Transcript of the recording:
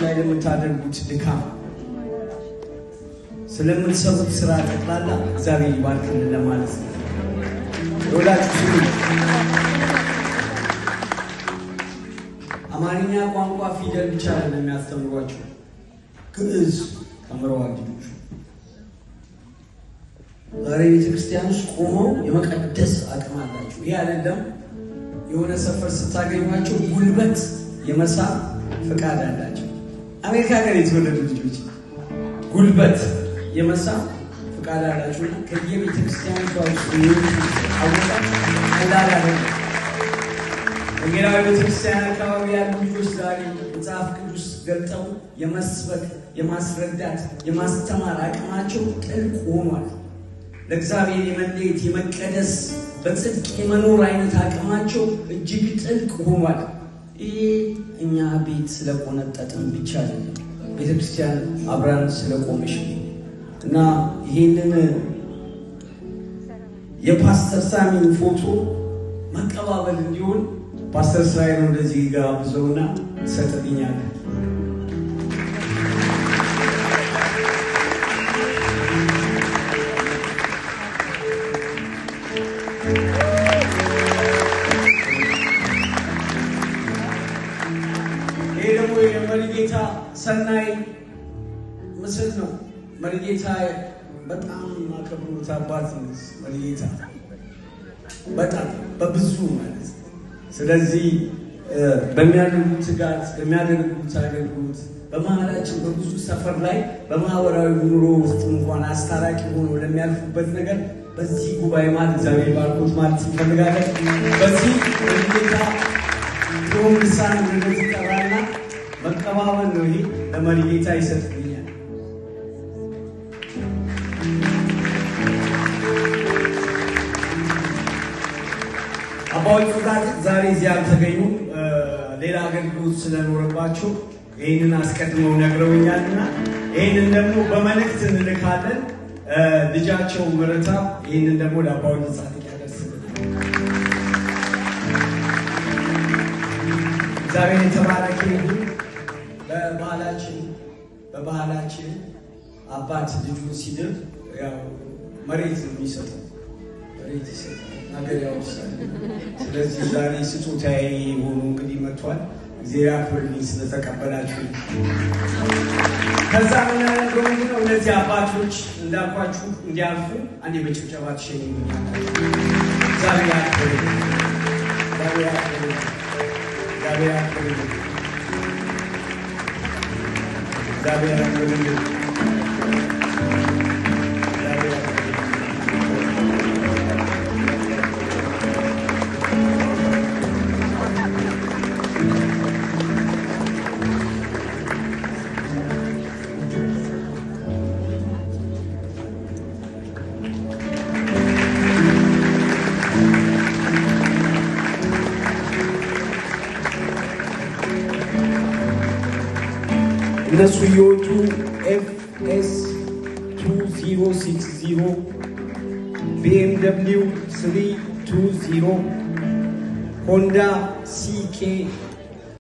ላይ ለምታደርጉት ድካም ስለምትሰሩት ስራ ጠቅላላ እግዚአብሔር ይባርክልን ለማለት ነው። ወላችሁ ስሙ። አማርኛ ቋንቋ ፊደል ብቻ አይደለም የሚያስተምሯቸው፣ ግዕዝ ተምረዋል ልጆቹ። ዛሬ ቤተክርስቲያን ውስጥ ቆመው የመቀደስ አቅም አላቸው። ይህ አይደለም የሆነ ሰፈር ስታገኟቸው ጉልበት የመሳብ ፈቃድ አላቸው። አሜሪካ ሀገር የተወለዱ ልጆች ጉልበት የመሳብ ፈቃድ አላቸው። ከየቤተክርስቲያኑ አወጣ ቀላል አይደለም። ወንጌላዊ ቤተክርስቲያን አካባቢ ያሉ ልጆች ዛሬ መጽሐፍ ቅዱስ ገልጠው የመስበክ የማስረዳት የማስተማር አቅማቸው ጥልቅ ሆኗል። ለእግዚአብሔር የመለየት የመቀደስ በጽድቅ የመኖር አይነት አቅማቸው እጅግ ጥልቅ ሆኗል። ይህ እኛ ቤት ስለቆነጠጥን ብቻ አይደለም፣ ቤተክርስቲያን አብራን ስለቆመሽ እና ይህንን የፓስተር ሳሚን ፎቶ መቀባበል እንዲሆን ፓስተር እስራኤል እንደዚህ ጋብዘውና ሰጥልኛል። ይሄ ደግሞ የመሪጌታ ሰናይ ምስል ነው። መሪጌታ በጣም አከብሩት አባት ነው። መሪጌታ በጣም በብዙ ማለት ነው። ስለዚህ በሚያደርጉት ትጋት በሚያደርጉት አገልግሎት በመሃላችን በብዙ ሰፈር ላይ በማህበራዊ ኑሮ ውስጥ እንኳን አስታራቂ ሆኖ ለሚያልፉበት ነገር በዚህ ጉባኤ ማለት እግዚአብሔር ባርኮት ማለት እንፈልጋለን። በዚህ መሪጌታ ፕሮሚሳን እንደዚህ ቀራና መቀባበል ነው። ይሄ ለመሪጌታ ይሰጥልኛል። አባዎች ዛሬ እዚህ ያልተገኙ ሌላ አገልግሎት ስለኖረባቸው ይህንን አስቀድመው ነግረውኛልና ይህንን ደግሞ በመልእክት እንልካለን። ልጃቸው ምረታ ይህንን ደግሞ ለአባዎች ጻድቅ ያደርስልናል። እግዚአብሔር የተባረከ ይሁን። በባህላችን አባት ልጁን ሲድር ያው መሬት ነው የሚሰጠው፣ መሬት ይሰጣል፣ ነገር ያወርሳል። ስለዚህ ዛሬ ስጦታዬ ሆኖ እንግዲህ መጥቷል። እግዚአብሔር አክብርልኝ ስለተቀበላችሁ። ከዛ ምን ያደርገው ነው እነዚህ አባቶች እንዳልኳችሁ እንዲያልፉ አንዴ በጭብጨባ ተሸኙ። እግዚአብሔር አክብርልኝ፣ እግዚአብሔር አክብርልኝ፣ እግዚአብሔር አክብርልኝ፣ እግዚአብሔር አክብርልኝ። እነሱ የወጡ FS 2060 BMW 320 ሆንዳ CK